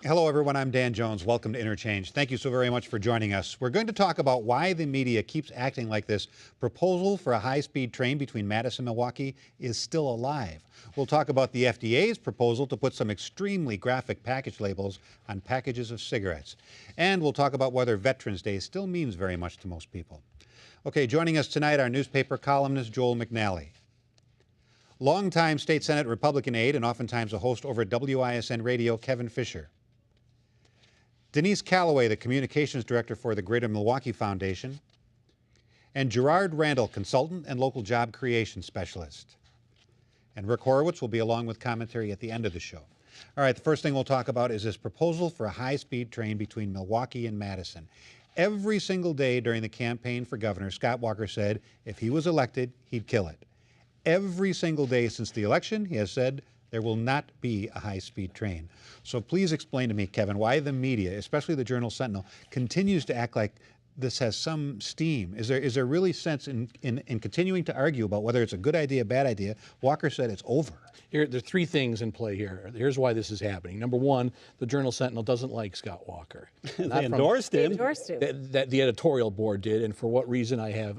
Hello, everyone. I'm Dan Jones. Welcome to interCHANGE. Thank you so very much for joining us. We're going to talk about why the media keeps acting like this proposal for a high-speed train between Madison and Milwaukee is still alive. We'll talk about the FDA's proposal to put some extremely graphic package labels on packages of cigarettes. And we'll talk about whether Veterans Day still means very much to most people. Okay, joining us tonight, our newspaper columnist, Joel McNally. Longtime State Senate Republican aide and oftentimes a host over at WISN Radio, Kevin Fischer. Denise Callaway, the communications director for the Greater Milwaukee Foundation, and Gerard Randall, consultant and local job creation specialist. And Rick Horowitz will be along with commentary at the end of the show. All right, the first thing we'll talk about is this proposal for a high-speed train between Milwaukee and Madison. Every single day during the campaign for governor, Scott Walker said if he was elected, he'd kill it. Every single day since the election, he has said there will not be a high-speed train. So please explain to me, Kevin, why the media, especially the Journal-Sentinel, continues to act like this has some steam. Is there really sense in continuing to argue about whether it's a good idea, bad idea? Walker said it's over. There are three things in play here. Here's why this is happening. Number one, the Journal-Sentinel doesn't like Scott Walker. They endorsed him. That the editorial board did, and for what reason I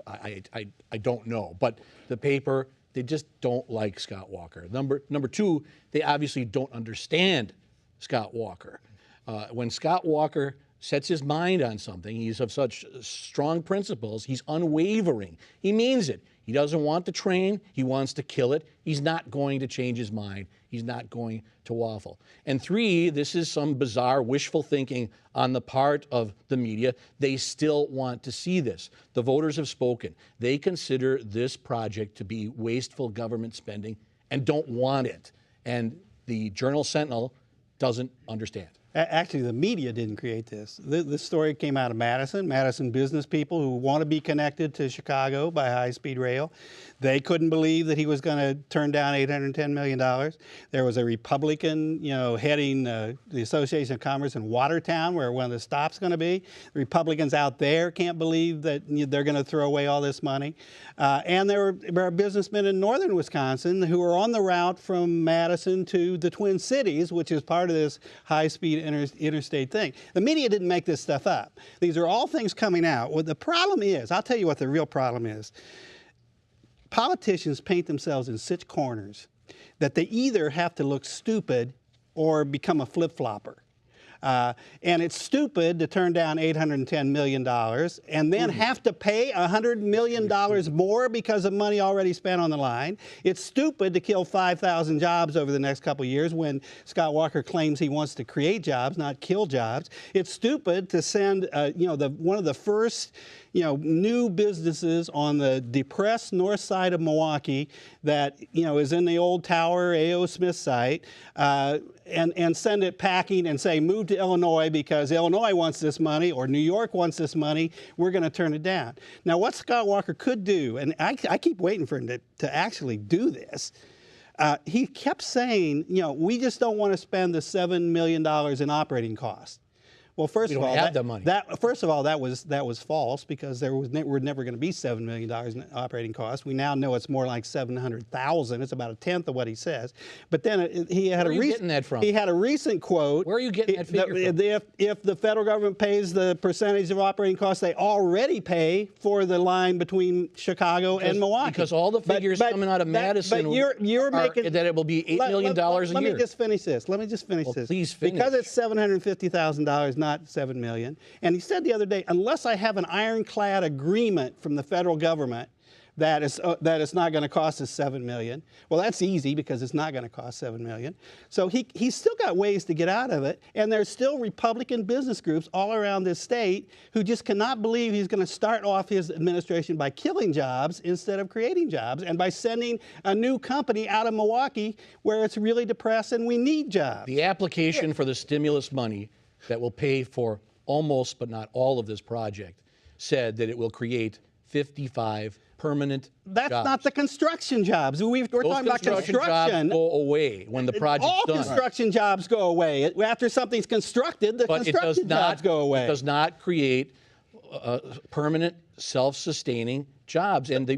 don't know. But the paper, they just don't like Scott Walker. Number two, they obviously don't understand Scott Walker. When Scott Walker sets his mind on something, he's of such strong principles, he's unwavering. He means it. He doesn't want the train. He wants to kill it. He's not going to change his mind. He's not going to waffle. And three, this is some bizarre wishful thinking on the part of the media. They still want to see this. The voters have spoken. They consider this project to be wasteful government spending and don't want it. And the Journal-Sentinel doesn't understand. Actually, the media didn't create this. This story came out of Madison business people who want to be connected to Chicago by high-speed rail. They couldn't believe that he was going to turn down $810 million. There was a Republican, heading the Association of Commerce in Watertown, where one of the stops going to be. The Republicans out there can't believe that they're going to throw away all this money. And there were businessmen in northern Wisconsin who were on the route from Madison to the Twin Cities, which is part of this high-speed interstate thing. The media didn't make this stuff up. These are all things coming out. What the problem is, I'll tell you what the real problem is. Politicians paint themselves in such corners that they either have to look stupid or become a flip-flopper. And it's stupid to turn down $810 million and then have to pay $100 million more because of money already spent on the line. It's stupid to kill 5,000 jobs over the next couple of years when Scott Walker claims he wants to create jobs, not kill jobs. It's stupid to send, one of the first new businesses on the depressed north side of Milwaukee that, is in the old tower, A.O. Smith site, and send it packing and say, move to Illinois because Illinois wants this money or New York wants this money, we're going to turn it down. Now, what Scott Walker could do, and I keep waiting for him to actually do this, he kept saying, we just don't want to spend the $7 million in operating costs. Well, first of all, that was false because there were never going to be $7 million in operating costs. We now know it's more like $700,000. It's about a tenth of what he says. But then he had He had a recent quote. Where are you getting that figure from? If the federal government pays the percentage of operating costs they already pay for the line between Chicago and Milwaukee. Because all the figures coming out of Madison you're making that it will be $8 million a year. Let me just finish this. Please finish. Because it's $750,000, not $7 million. And he said the other day, unless I have an ironclad agreement from the federal government that it's not going to cost us $7 million. Well, that's easy because it's not going to cost $7 million. So he's still got ways to get out of it. And there's still Republican business groups all around this state who just cannot believe he's going to start off his administration by killing jobs instead of creating jobs and by sending a new company out of Milwaukee where it's really depressed and we need jobs. The application for the stimulus money that will pay for almost but not all of this project said that it will create 55 permanent That's jobs. Not the construction jobs. We're talking about construction. Jobs go away when the project's done. All construction jobs go away. After something's constructed, the construction jobs go away. It does not create permanent, self-sustaining jobs, and we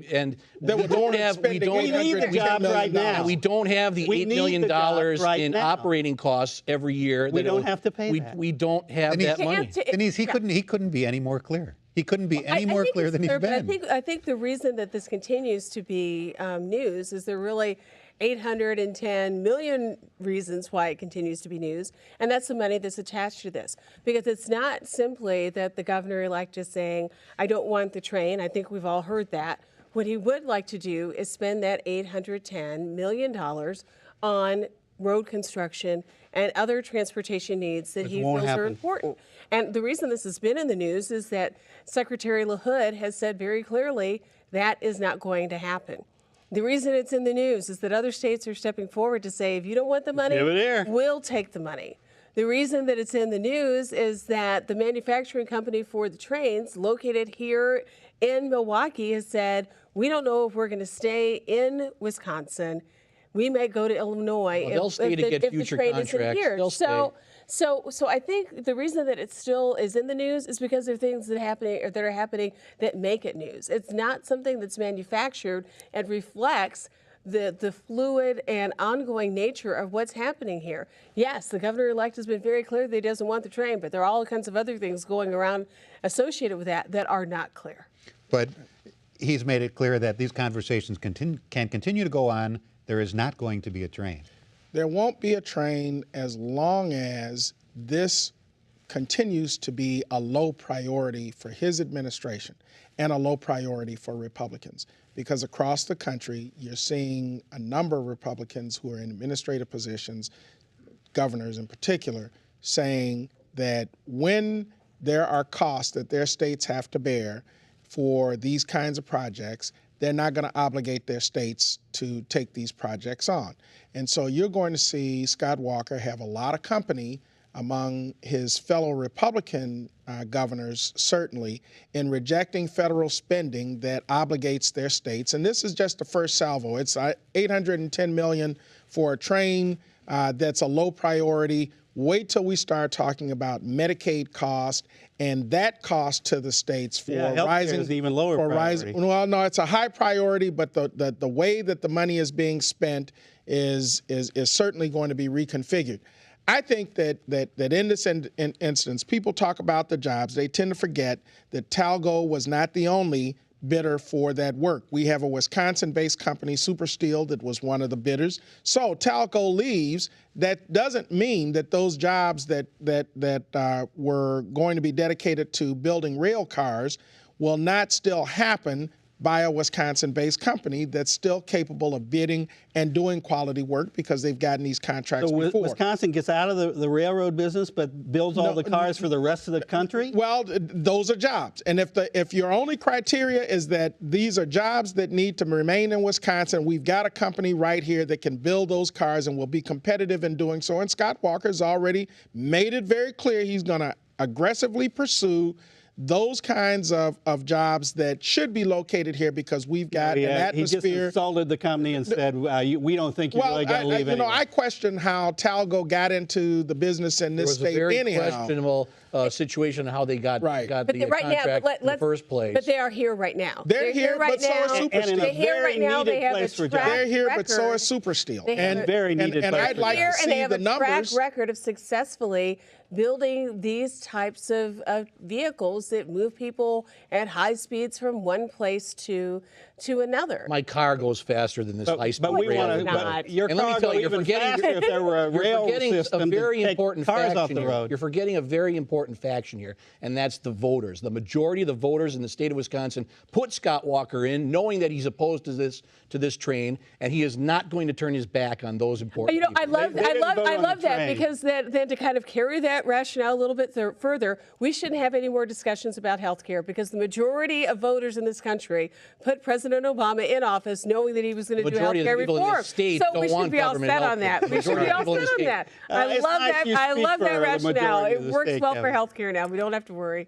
don't have We need the jobs right now. we don't have the We $8 need million the jobs right in now. operating costs every year. We don't have to pay that. We don't have that money. Denise, he couldn't be any more clear. He couldn't be any more clear than he's been. But I think the reason that this continues to be news is there really 810 million reasons why it continues to be news, and that's the money that's attached to this. Because it's not simply that the governor-elect is saying, I don't want the train. I think we've all heard that. What he would like to do is spend that $810 million on road construction and other transportation needs that he feels are important. And the reason this has been in the news is that Secretary LaHood has said very clearly that is not going to happen. The reason it's in the news is that other states are stepping forward to say, if you don't want the money, we'll take the money. The reason that it's in the news is that the manufacturing company for the trains located here in Milwaukee has said, we don't know if we're going to stay in Wisconsin. We may go to Illinois if the train isn't here. So I think the reason that it still is in the news is because there are things that are happening that make it news. It's not something that's manufactured and reflects the fluid and ongoing nature of what's happening here. Yes, the governor-elect has been very clear that he doesn't want the train, but there are all kinds of other things going around associated with that are not clear. But he's made it clear that these conversations can continue to go on. There is not going to be a train. There won't be a train as long as this continues to be a low priority for his administration and a low priority for Republicans. Because across the country, you're seeing a number of Republicans who are in administrative positions, governors in particular, saying that when there are costs that their states have to bear for these kinds of projects, they're not going to obligate their states to take these projects on. And so you're going to see Scott Walker have a lot of company among his fellow Republican governors, certainly, in rejecting federal spending that obligates their states. And this is just the first salvo. It's $810 million for a train that's a low priority. Wait till we start talking about Medicaid cost and that cost to the states for rising. Is even lower priority. Well, no, it's a high priority, but the way that the money is being spent is certainly going to be reconfigured. I think that in this instance, people talk about the jobs. They tend to forget that Talgo was not the only bidder for that work. We have a Wisconsin-based company, Super Steel, that was one of the bidders. So Talco leaves. That doesn't mean that those jobs that were going to be dedicated to building rail cars will not still happen by a Wisconsin-based company that's still capable of bidding and doing quality work because they've gotten these contracts before. Wisconsin gets out of the railroad business but builds all the cars for the rest of the country? Well, those are jobs. And if your only criteria is that these are jobs that need to remain in Wisconsin, we've got a company right here that can build those cars and will be competitive in doing so. And Scott Walker's already made it very clear he's going to aggressively pursue those kinds of jobs that should be located here because we've got an atmosphere. He just insulted the company and said, we don't think you're really going to leave anyway. I question how Talgo got into the business in this state anyhow. There was a very questionable situation how they got the contract in the first place. But they are here right now. They're here right now. So are very needed place for jobs. They're here, but so is Super Steel. And very needed place for jobs. And I'd like to see the numbers. And they have a track record of successfully building these types of vehicles that move people at high speeds from one place to another. My car goes faster than this high-speed rail. Your car would go even faster if there were a rail system to take cars off the road. You're forgetting a very important faction here, and that's the voters. The majority of the voters in the state of Wisconsin put Scott Walker in, knowing that he's opposed to this train, and he is not going to turn his back on those important people. I love that because then to kind of carry that rationale a little bit further, we shouldn't have any more discussions about health care because the majority of voters in this country put President Obama in office knowing that he was going to do health care reform. So we should be all set on that. We should be all set on that. I love that rationale. It works well for health care now. We don't have to worry.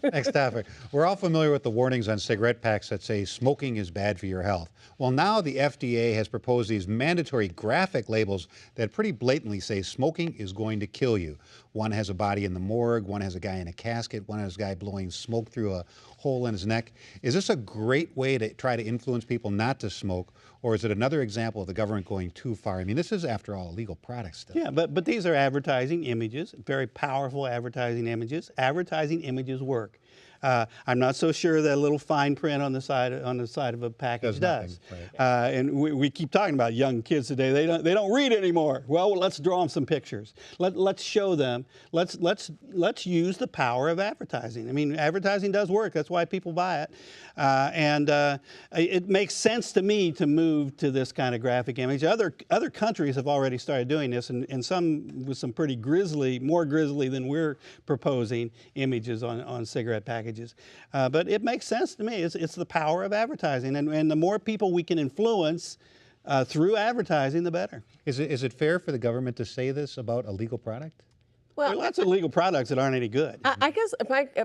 Next topic. We're all familiar with the warnings on cigarette packs that say smoking is bad for your health. Well, now the FDA has proposed these mandatory graphic labels that pretty blatantly say smoking is going to kill you. One has a body in the morgue, one has a guy in a casket, one has a guy blowing smoke through a hole in his neck. Is this a great way to try to influence people not to smoke, or is it another example of the government going too far? I mean, this is, after all, a legal product still. Yeah, but these are advertising images, very powerful advertising images. Advertising images work. I'm not so sure that little fine print on the side of a package does. Right. And we keep talking about young kids today. They don't read anymore. Well, let's draw them some pictures. Let's show them. Let's use the power of advertising. I mean, advertising does work. That's why people buy it. It makes sense to me to move to this kind of graphic image. Other countries have already started doing this, and some with some pretty grisly, more grisly than we're proposing images on cigarette packages. But it makes sense to me. It's the power of advertising, and the more people we can influence through advertising, the better. Is it fair for the government to say this about a legal product? There are lots of legal products that aren't any good. I guess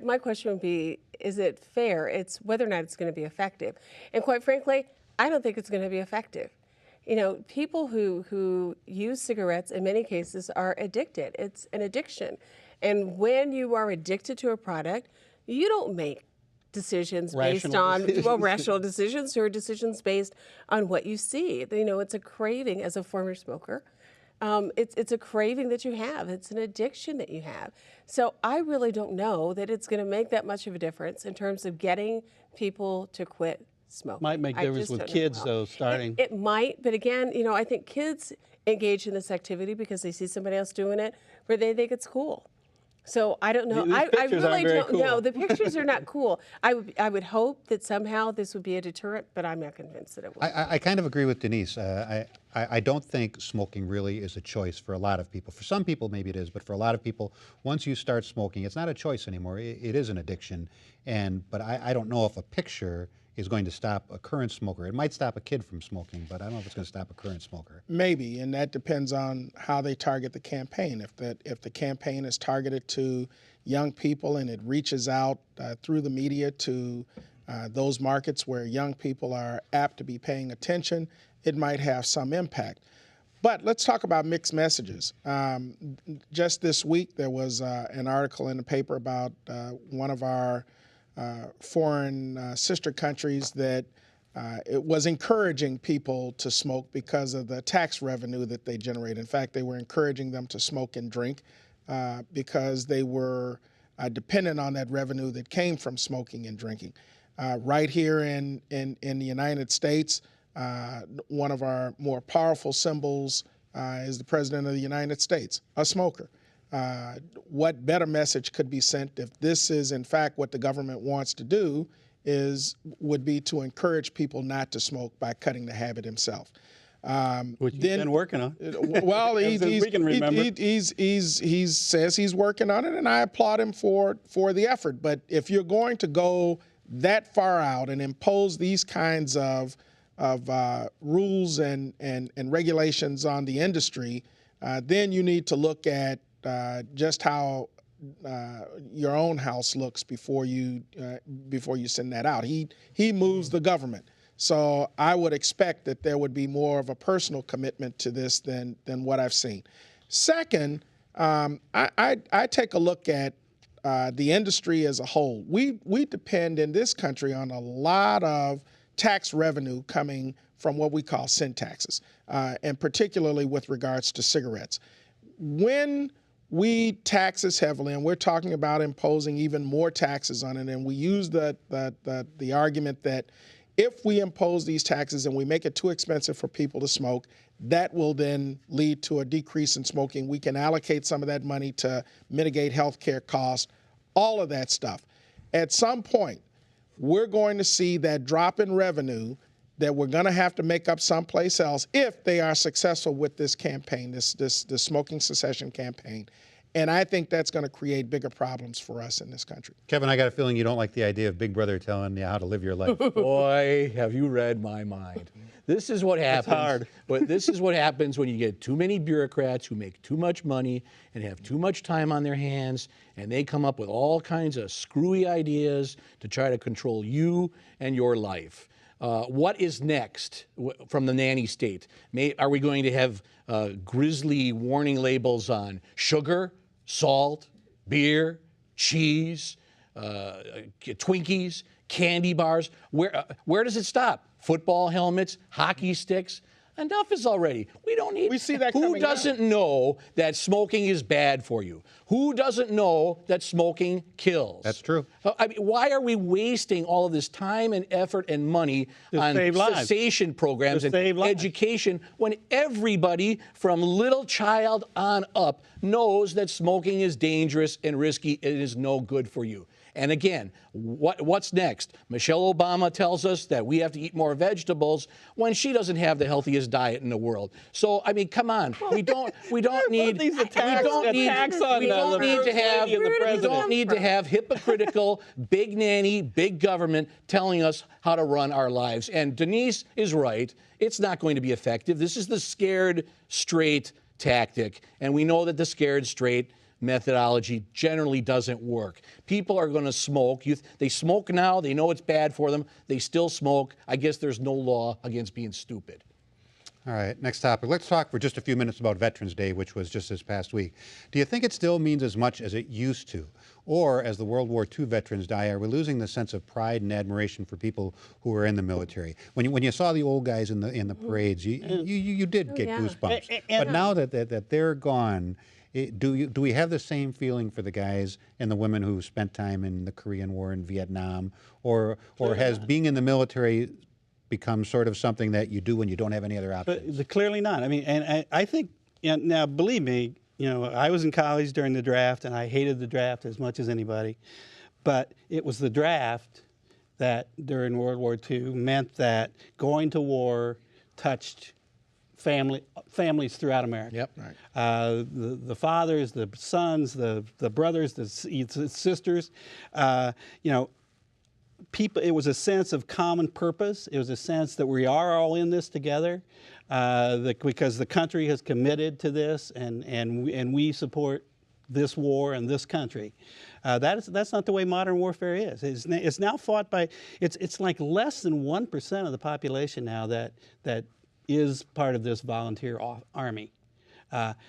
my question would be, is it fair? It's whether or not it's going to be effective. And quite frankly, I don't think it's going to be effective. You know, people who use cigarettes in many cases are addicted. It's an addiction. And when you are addicted to a product, you don't make decisions based on rational decisions or decisions based on what you see. You know, it's a craving as a former smoker. It's a craving that you have. It's an addiction that you have. So I really don't know that it's going to make that much of a difference in terms of getting people to quit smoking. Might make difference with kids, though, starting. It might, but again, you know, I think kids engage in this activity because they see somebody else doing it, where they think it's cool. So I don't know. I really don't know. The pictures are not cool. I would hope that somehow this would be a deterrent, but I'm not convinced that it will. I kind of agree with Denise. I don't think smoking really is a choice for a lot of people. For some people, maybe it is, but for a lot of people, once you start smoking, it's not a choice anymore. It is an addiction. But I don't know if a picture is going to stop a current smoker. It might stop a kid from smoking, but I don't know if it's going to stop a current smoker. Maybe, and that depends on how they target the campaign. If the campaign is targeted to young people and it reaches out through the media to those markets where young people are apt to be paying attention, it might have some impact. But let's talk about mixed messages. Just this week, there was an article in the paper about one of our foreign sister countries that it was encouraging people to smoke because of the tax revenue that they generate. In fact, they were encouraging them to smoke and drink because they were dependent on that revenue that came from smoking and drinking. Right here in the United States, one of our more powerful symbols is the President of the United States, a smoker. What better message could be sent if this is, in fact, what the government wants to do would be to encourage people not to smoke by cutting the habit himself. Which he's been working on. Well, he says he's working on it, and I applaud him for the effort. But if you're going to go that far out and impose these kinds of rules and regulations on the industry, then you need to look at just how your own house looks before you send that out. He moves the government, so I would expect that there would be more of a personal commitment to this than what I've seen. Second, I take a look at the industry as a whole. We depend in this country on a lot of tax revenue coming from what we call sin taxes, and particularly with regards to cigarettes. When we tax this heavily, and we're talking about imposing even more taxes on it, and we use the argument that if we impose these taxes and we make it too expensive for people to smoke, that will then lead to a decrease in smoking. We can allocate some of that money to mitigate health care costs, all of that stuff. At some point, we're going to see that drop in revenue that we're going to have to make up someplace else if they are successful with this campaign, this smoking cessation campaign. And I think that's going to create bigger problems for us in this country. Kevin, I got a feeling you don't like the idea of Big Brother telling you how to live your life. Boy, have you read my mind. This is what happens. It's hard. But this is what happens when you get too many bureaucrats who make too much money and have too much time on their hands, and they come up with all kinds of screwy ideas to try to control you and your life. What is next from the nanny state? Are we going to have grisly warning labels on sugar, salt, beer, cheese, Twinkies, candy bars? Where does it stop? Football helmets, hockey sticks? Enough is already. We don't need. We see that Who coming doesn't know that smoking is bad for you? Who doesn't know that smoking kills? That's true. I mean, why are we wasting all of this time and effort and money on save lives. cessation programs To and save lives. education when everybody from little child on up knows that smoking is dangerous and risky? It is no good for you. And again, what's next? Michelle Obama tells us that we have to eat more vegetables when she doesn't have the healthiest diet in the world. So I mean, come on, we don't need these attacks on we don't the need First to have Lady and the we President. don't need to have hypocritical big nanny, big government telling us how to run our lives. And Denise is right. It's not going to be effective. This is the scared straight tactic, and we know that the scared straight methodology generally doesn't work. People are going to smoke. They smoke now. They know it's bad for them. They still smoke. I guess there's no law against being stupid. All right, next topic. Let's talk for just a few minutes about Veterans Day, which was just this past week. Do you think it still means as much as it used to? Or, as the World War II veterans die, are we losing the sense of pride and admiration for people who were in the military? When you saw the old guys in the parades, you did get goosebumps. But now that they're gone, do we have the same feeling for the guys and the women who spent time in the Korean War and Vietnam? Or has being in the military become sort of something that you do when you don't have any other options? But clearly not. I mean, and I think, now believe me, I was in college during the draft, and I hated the draft as much as anybody. But it was the draft that during World War II meant that going to war touched families throughout America. Yep. Right. The fathers, the sons, the brothers, the sisters. People. It was a sense of common purpose. It was a sense that we are all in this together, because the country has committed to this, and we support this war and this country. That's not the way modern warfare is. It's now fought by. It's like less than 1% of the population now that is part of this volunteer army.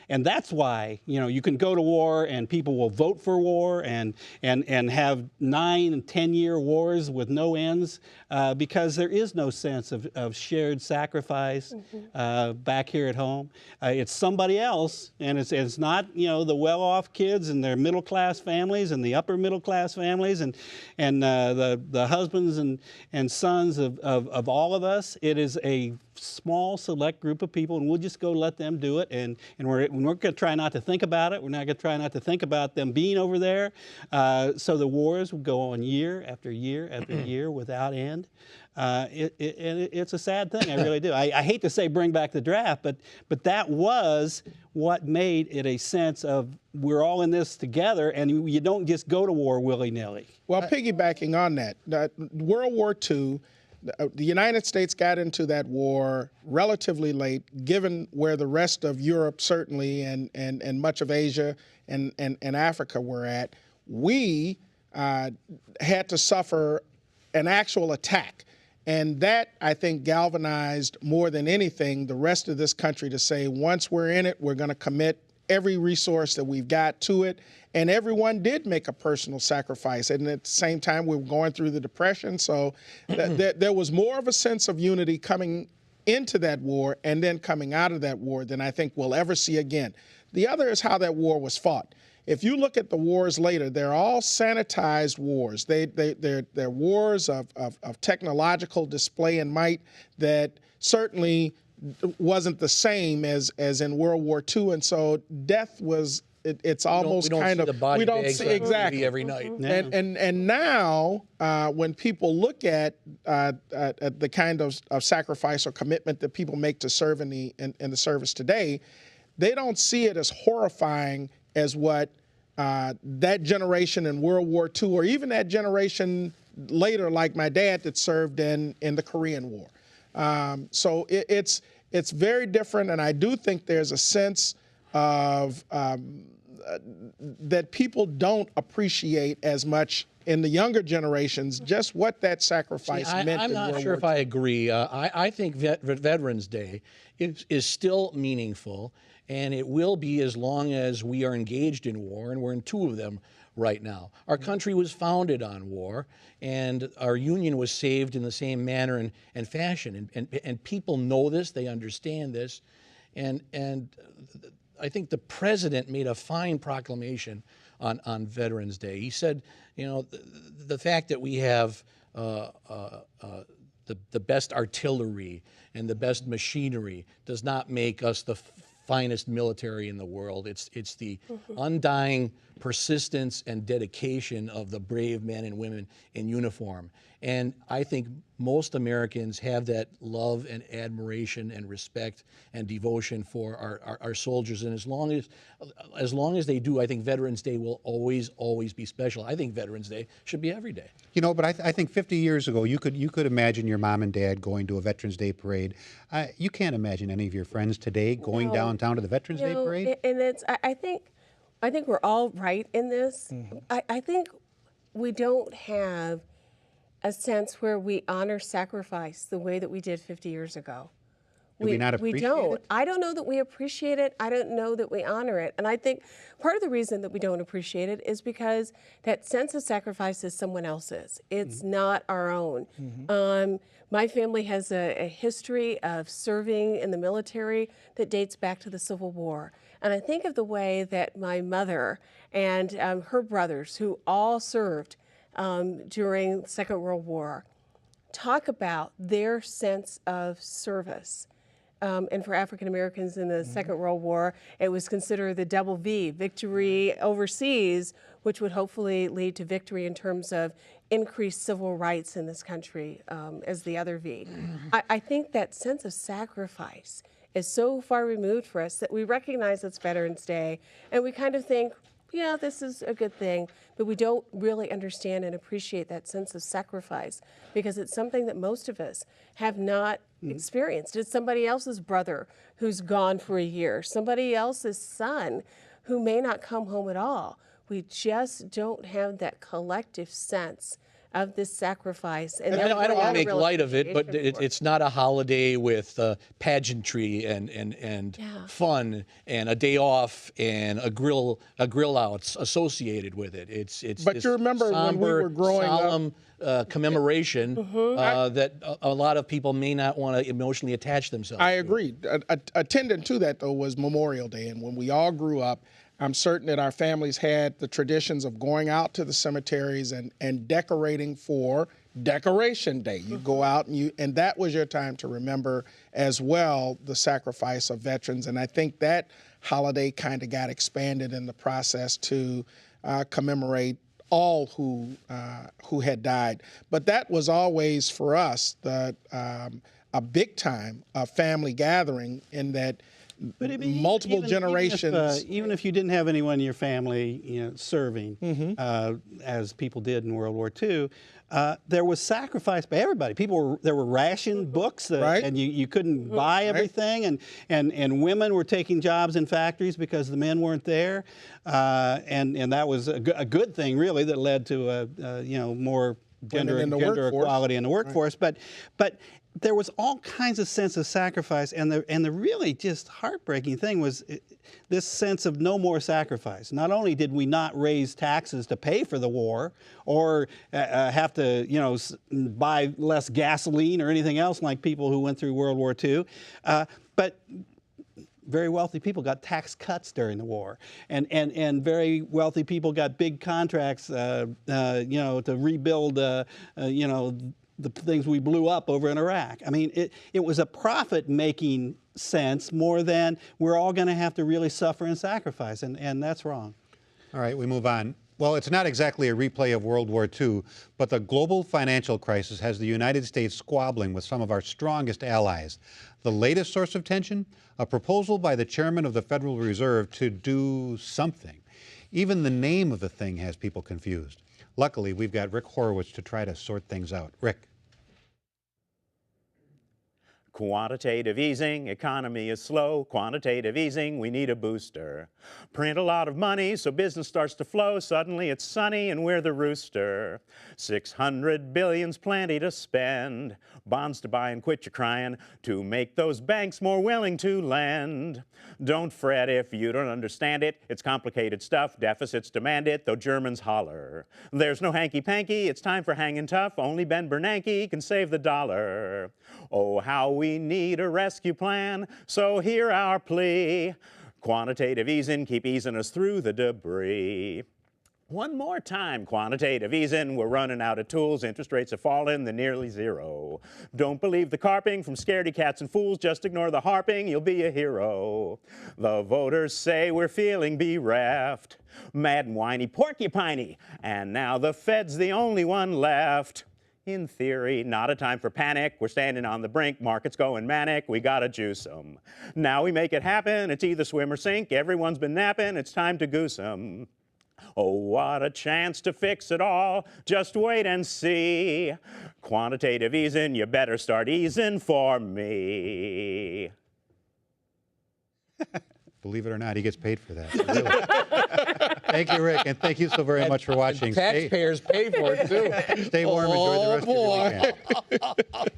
And that's why, you can go to war and people will vote for war and have 9 and 10-year wars with no ends, because there is no sense of shared sacrifice back here at home. It's somebody else, and it's not, the well-off kids and their middle-class families and the upper-middle-class families and the husbands and sons of all of us. It is a small select group of people, and we'll just go let them do it, and we're going to try not to think about it. We're not going to try not to think about them being over there. So the wars will go on year after year after year without end. It's a sad thing, I really do. I hate to say bring back the draft, but that was what made it a sense of we're all in this together, and you don't just go to war willy-nilly. Well, piggybacking on that, World War II, the United States got into that war relatively late, given where the rest of Europe certainly and much of Asia and Africa were at. We had to suffer an actual attack. And that, I think, galvanized more than anything the rest of this country to say, once we're in it, we're going to commit every resource that we've got to it. And everyone did make a personal sacrifice. And at the same time, we were going through the Depression. So there was more of a sense of unity coming into that war and then coming out of that war than I think we'll ever see again. The other is how that war was fought. If you look at the wars later, they're all sanitized wars. They're wars of technological display and might that certainly wasn't the same as in World War II. And so death was... It's almost kind of we don't see exactly every night. And now when people look at the kind of sacrifice or commitment that people make to serve in the service today, they don't see it as horrifying as what that generation in World War II, or even that generation later, like my dad that served in the Korean War. So it's very different, and I do think there's a sense of that people don't appreciate as much in the younger generations just what that sacrifice meant. I'm not sure if I agree. I think Veterans Day is still meaningful, and it will be as long as we are engaged in war, and we're in 2 of them right now. Our country was founded on war, and our union was saved in the same manner and fashion. And people know this, they understand this, and I think the president made a fine proclamation on Veterans Day. He said, you know, the fact that we have the best artillery and the best machinery does not make us the finest military in the world. It's the undying persistence and dedication of the brave men and women in uniform. And I think most Americans have that love and admiration and respect and devotion for our soldiers. And as long as they do, I think Veterans Day will always be special. I think Veterans Day should be every day. You know, but I think 50 years ago, you could imagine your mom and dad going to a Veterans Day parade. You can't imagine any of your friends today going downtown to the Veterans Day parade. And I think we're all right in this. I think we don't have a sense where we honor sacrifice the way that we did 50 years ago. Do we not appreciate we don't. it? I don't know that we appreciate it. I don't know that we honor it. And I think part of the reason that we don't appreciate it is because that sense of sacrifice is someone else's. It's not our own. My family has a history of serving in the military that dates back to the Civil War. And I think of the way that my mother and her brothers, who all served during the Second World War, talk about their sense of service. And for African Americans in the Second World War, it was considered the double V, victory overseas, which would hopefully lead to victory in terms of increased civil rights in this country as the other V. I think that sense of sacrifice is so far removed for us that we recognize it's Veterans Day, and we kind of think, yeah, this is a good thing, but we don't really understand and appreciate that sense of sacrifice because it's something that most of us have not experienced. It's somebody else's brother who's gone for a year, somebody else's son who may not come home at all. We just don't have that collective sense of this sacrifice. And I don't want to make light of it, but appreciation for it's not a holiday with pageantry and fun and a day off and a grill outs associated with it. It's But this you remember when we were growing up, solemn commemoration that a lot of people may not want to emotionally attach themselves I to. agree. Attendant to that, though, was Memorial Day. And when we all grew up, I'm certain that our families had the traditions of going out to the cemeteries and decorating for Decoration Day. You go out and that was your time to remember as well the sacrifice of veterans. And I think that holiday kind of got expanded in the process to commemorate all who had died. But that was always for us a big time family gathering in that multiple generations. Even if you didn't have anyone in your family, serving, as people did in World War II, there was sacrifice by everybody. There were ration books, and you couldn't buy everything, and women were taking jobs in factories because the men weren't there, and that was a good thing, really, that led to more gender equality in the workforce. But there was all kinds of sense of sacrifice, and the really just heartbreaking thing was this sense of no more sacrifice. Not only did we not raise taxes to pay for the war, or have to buy less gasoline or anything else like people who went through World War II, but very wealthy people got tax cuts during the war, and very wealthy people got big contracts, to rebuild, the things we blew up over in Iraq. I mean, it was a profit-making sense more than we're all going to have to really suffer and sacrifice, and that's wrong. All right, we move on. Well, it's not exactly a replay of World War II, but the global financial crisis has the United States squabbling with some of our strongest allies. The latest source of tension? A proposal by the chairman of the Federal Reserve to do something. Even the name of the thing has people confused. Luckily, we've got Rick Horowitz to try to sort things out. Rick. Quantitative easing, economy is slow. Quantitative easing, we need a booster. Print a lot of money so business starts to flow. Suddenly it's sunny and we're the rooster. 600 billion's plenty to spend. Bonds to buy and quit your crying to make those banks more willing to lend. Don't fret if you don't understand it. It's complicated stuff. Deficits demand it, though Germans holler. There's no hanky-panky. It's time for hanging tough. Only Ben Bernanke can save the dollar. Oh, how we need a rescue plan, so hear our plea. Quantitative easing, keep easing us through the debris. One more time, quantitative easing, we're running out of tools, interest rates have fallen, they're nearly zero. Don't believe the carping from scaredy cats and fools, just ignore the harping, you'll be a hero. The voters say we're feeling bereft, mad and whiny, porcupiney, and now the Fed's the only one left. In theory, not a time for panic. We're standing on the brink, markets going manic, we gotta juice 'em. Now we make it happen, it's either swim or sink. Everyone's been napping, it's time to goose 'em. Oh, what a chance to fix it all, just wait and see. Quantitative easing, you better start easing for me. Believe it or not, he gets paid for that. Really. Thank you, Rick, and thank you so very much for watching. Taxpayers pay for it, too. Stay warm, enjoy the rest of your weekend.